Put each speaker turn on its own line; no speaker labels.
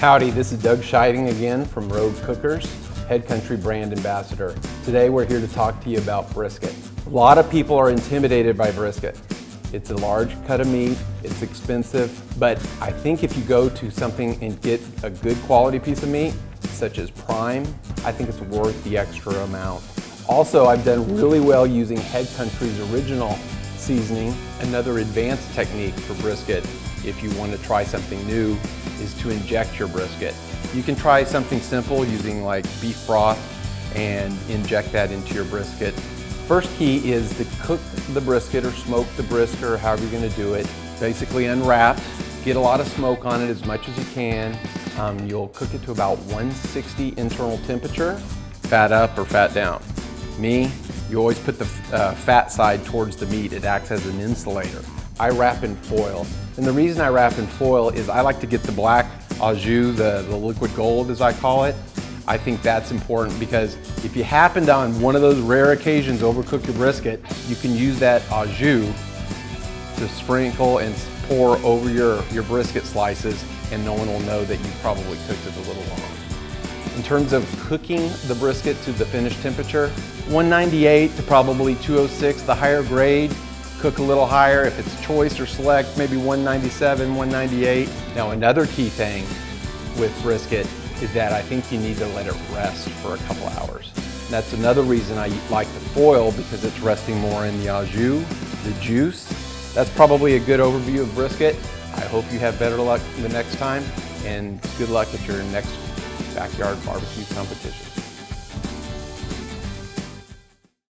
Howdy, this is Doug Scheiding again from Rogue Cookers, Head Country Brand Ambassador. Today we're here to talk to you about brisket. A lot of people are intimidated by brisket. It's a large cut of meat, it's expensive, but I think if you go to something and get a good quality piece of meat, such as prime, I think it's worth the extra amount. Also, I've done really well using Head Country's original seasoning. Another advanced technique for brisket, if you want to try something new, is to inject your brisket. You can try something simple using like beef broth and inject that into your brisket. First key is to cook the brisket or smoke the brisket or however you're going to do it. Basically unwrapped, get a lot of smoke on it as much as you can. You'll cook it to about 160 internal temperature, fat up or fat down. You always put the fat side towards the meat. It acts as an insulator. I wrap in foil. And the reason I wrap in foil is I like to get the black au jus, the liquid gold as I call it. I think that's important because if you happen to on one of those rare occasions overcook your brisket, you can use that au jus to sprinkle and pour over your brisket slices and no one will know that you probably cooked it a little long. In terms of cooking the brisket to the finished temperature, 198 to probably 206, the higher grade, cook a little higher. If it's choice or select, maybe 197, 198. Now another key thing with brisket is that I think you need to let it rest for a couple hours. That's another reason I like the foil because it's resting more in the au jus, the juice. That's probably a good overview of brisket. I hope you have better luck the next time and good luck at your next backyard barbecue competition.